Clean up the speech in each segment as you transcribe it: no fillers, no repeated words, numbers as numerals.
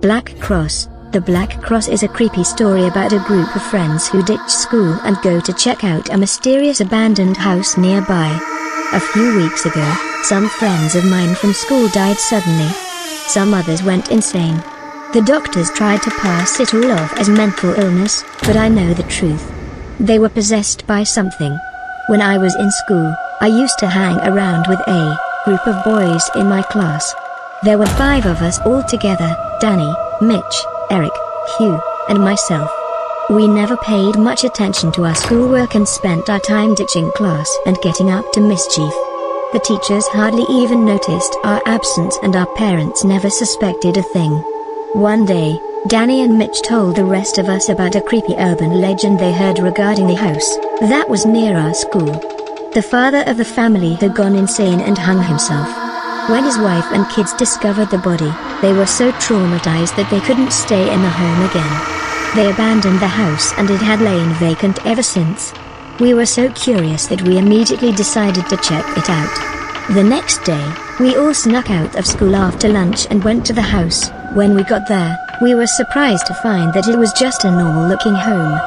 Black Cross. The Black Cross is a creepy story about a group of friends who ditch school and go to check out a mysterious abandoned house nearby. A few weeks ago, some friends of mine from school died suddenly. Some others went insane. The doctors tried to pass it all off as mental illness, but I know the truth. They were possessed by something. When I was in school, I used to hang around with a group of boys in my class. There were 5 of us all together: Danny, Mitch, Eric, Hugh, and myself. We never paid much attention to our schoolwork and spent our time ditching class and getting up to mischief. The teachers hardly even noticed our absence and our parents never suspected a thing. One day, Danny and Mitch told the rest of us about a creepy urban legend they heard regarding the house that was near our school. The father of the family had gone insane and hung himself. When his wife and kids discovered the body, they were so traumatized that they couldn't stay in the home again. They abandoned the house and it had lain vacant ever since. We were so curious that we immediately decided to check it out. The next day, we all snuck out of school after lunch and went to the house. When we got there, we were surprised to find that it was just a normal-looking home.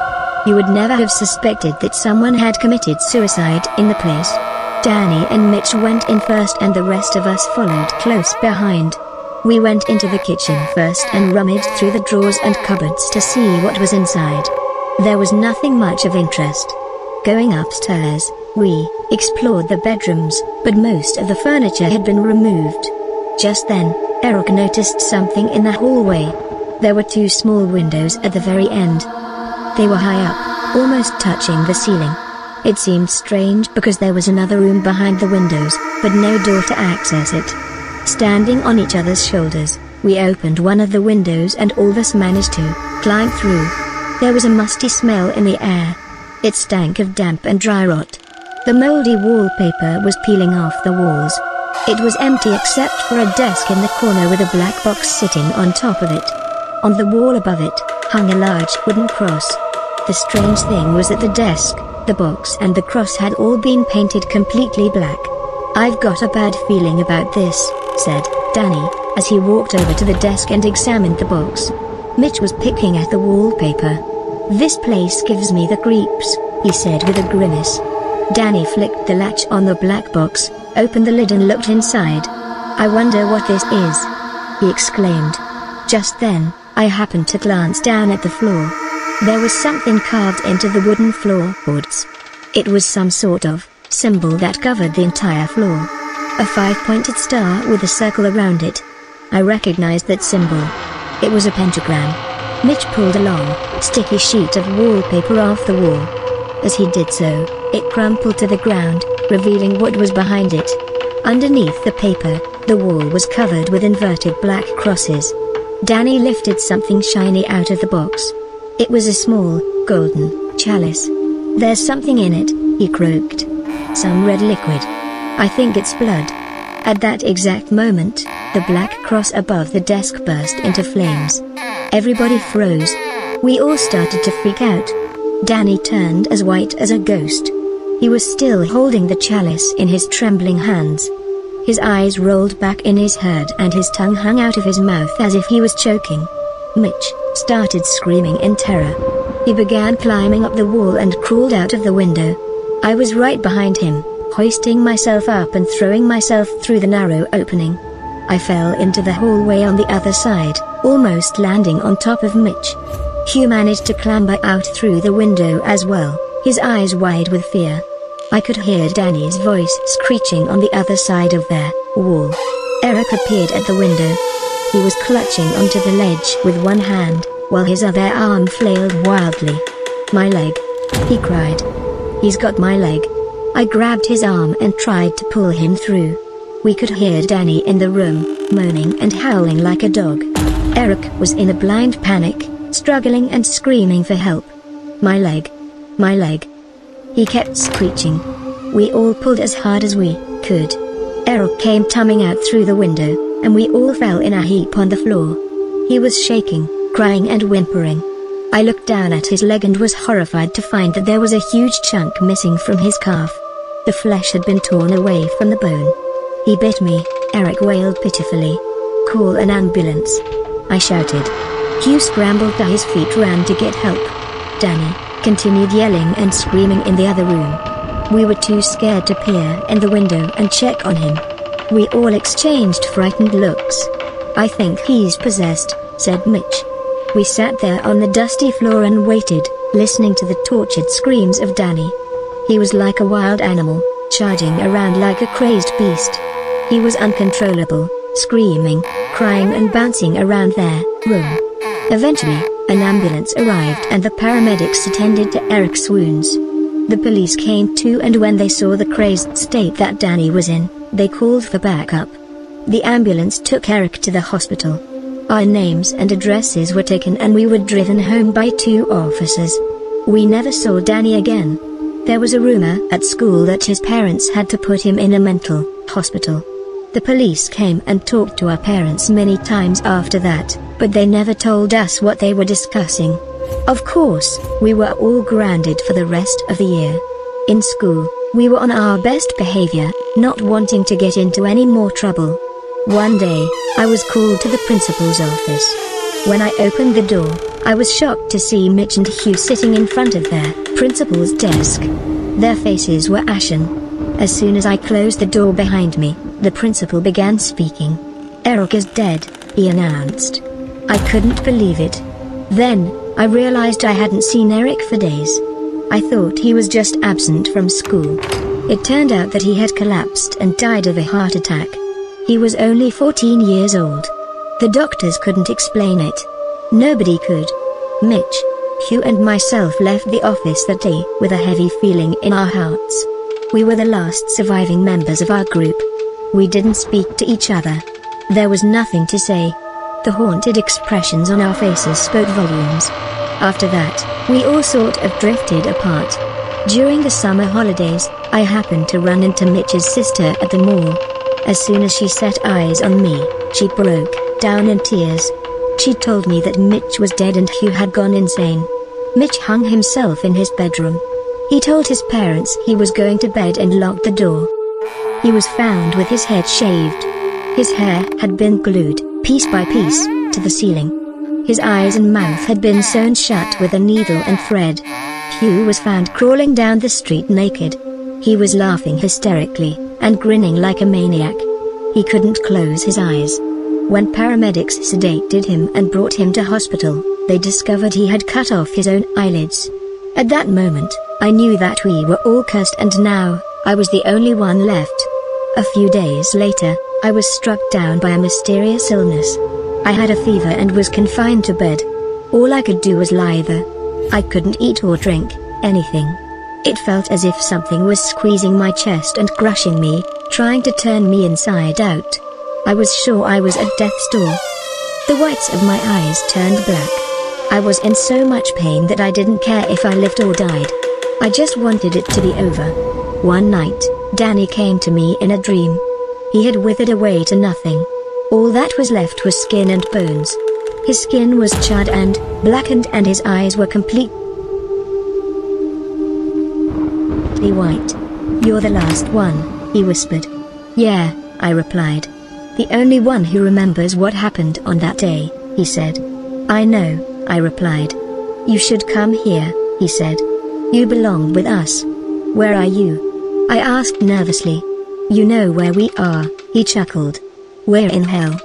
You would never have suspected that someone had committed suicide in the place. Danny and Mitch went in first and the rest of us followed close behind. We went into the kitchen first and rummaged through the drawers and cupboards to see what was inside. There was nothing much of interest. Going upstairs, we explored the bedrooms, but most of the furniture had been removed. Just then, Eric noticed something in the hallway. There were 2 small windows at the very end. They were high up, almost touching the ceiling. It seemed strange because there was another room behind the windows, but no door to access it. Standing on each other's shoulders, we opened one of the windows and all of us managed to climb through. There was a musty smell in the air. It stank of damp and dry rot. The moldy wallpaper was peeling off the walls. It was empty except for a desk in the corner with a black box sitting on top of it. On the wall above it, hung a large wooden cross. The strange thing was that the desk, the box and the cross had all been painted completely black. "I've got a bad feeling about this," said Danny, as he walked over to the desk and examined the box. Mitch was picking at the wallpaper. "This place gives me the creeps," he said with a grimace. Danny flicked the latch on the black box, opened the lid and looked inside. "I wonder what this is," he exclaimed. Just then, I happened to glance down at the floor. There was something carved into the wooden floorboards. It was some sort of symbol that covered the entire floor. A 5-pointed star with a circle around it. I recognized that symbol. It was a pentagram. Mitch pulled a long, sticky sheet of wallpaper off the wall. As he did so, it crumpled to the ground, revealing what was behind it. Underneath the paper, the wall was covered with inverted black crosses. Danny lifted something shiny out of the box. It was a small, golden chalice. "There's something in it," he croaked. "Some red liquid. I think it's blood." At that exact moment, the black cross above the desk burst into flames. Everybody froze. We all started to freak out. Danny turned as white as a ghost. He was still holding the chalice in his trembling hands. His eyes rolled back in his head and his tongue hung out of his mouth as if he was choking. Mitch started screaming in terror. He began climbing up the wall and crawled out of the window. I was right behind him, hoisting myself up and throwing myself through the narrow opening. I fell into the hallway on the other side, almost landing on top of Mitch. Hugh managed to clamber out through the window as well, his eyes wide with fear. I could hear Danny's voice screeching on the other side of their wall. Eric appeared at the window. He was clutching onto the ledge with one hand, while his other arm flailed wildly. "My leg!" he cried. "He's got my leg!" I grabbed his arm and tried to pull him through. We could hear Danny in the room, moaning and howling like a dog. Eric was in a blind panic, struggling and screaming for help. "My leg! My leg!" he kept screeching. We all pulled as hard as we could. Eric came tumbling out through the window, and we all fell in a heap on the floor. He was shaking, crying and whimpering. I looked down at his leg and was horrified to find that there was a huge chunk missing from his calf. The flesh had been torn away from the bone. "He bit me," Eric wailed pitifully. "Call an ambulance." I shouted. Hugh scrambled to his feet, ran to get help. Danny continued yelling and screaming in the other room. We were too scared to peer in the window and check on him. We all exchanged frightened looks. I think he's possessed, said Mitch. We sat there on the dusty floor and waited, listening to the tortured screams of Danny. He was like a wild animal, charging around like a crazed beast. He was uncontrollable, screaming, crying and bouncing around their room. Eventually, an ambulance arrived and the paramedics attended to Eric's wounds. The police came too, and when they saw the crazed state that Danny was in, they called for backup. The ambulance took Eric to the hospital. Our names and addresses were taken and we were driven home by 2 officers. We never saw Danny again. There was a rumor at school that his parents had to put him in a mental hospital. The police came and talked to our parents many times after that, but they never told us what they were discussing. Of course, we were all grounded for the rest of the year. In school, we were on our best behavior, not wanting to get into any more trouble. One day, I was called to the principal's office. When I opened the door, I was shocked to see Mitch and Hugh sitting in front of their principal's desk. Their faces were ashen. As soon as I closed the door behind me, the principal began speaking. Eric is dead, he announced. I couldn't believe it. Then, I realized I hadn't seen Eric for days. I thought he was just absent from school. It turned out that he had collapsed and died of a heart attack. He was only 14 years old. The doctors couldn't explain it. Nobody could. Mitch, Hugh and myself left the office that day with a heavy feeling in our hearts. We were the last surviving members of our group. We didn't speak to each other. There was nothing to say. The haunted expressions on our faces spoke volumes. After that, we all sort of drifted apart. During the summer holidays, I happened to run into Mitch's sister at the mall. As soon as she set eyes on me, she broke down in tears. She told me that Mitch was dead and Hugh had gone insane. Mitch hung himself in his bedroom. He told his parents he was going to bed and locked the door. He was found with his head shaved. His hair had been glued, piece by piece, to the ceiling. His eyes and mouth had been sewn shut with a needle and thread. Hugh was found crawling down the street naked. He was laughing hysterically, and grinning like a maniac. He couldn't close his eyes. When paramedics sedated him and brought him to hospital, they discovered he had cut off his own eyelids. At that moment, I knew that we were all cursed and now, I was the only one left. A few days later, I was struck down by a mysterious illness. I had a fever and was confined to bed. All I could do was lie there. I couldn't eat or drink anything. It felt as if something was squeezing my chest and crushing me, trying to turn me inside out. I was sure I was at death's door. The whites of my eyes turned black. I was in so much pain that I didn't care if I lived or died. I just wanted it to be over. One night, Danny came to me in a dream. He had withered away to nothing. All that was left was skin and bones. His skin was charred and blackened and his eyes were completely white. "You're the last one," he whispered. "Yeah," I replied. "The only one who remembers what happened on that day," he said. "I know," I replied. "You should come here," he said. "You belong with us." "Where are you?" I asked nervously. "You know where we are," he chuckled. "We're in hell."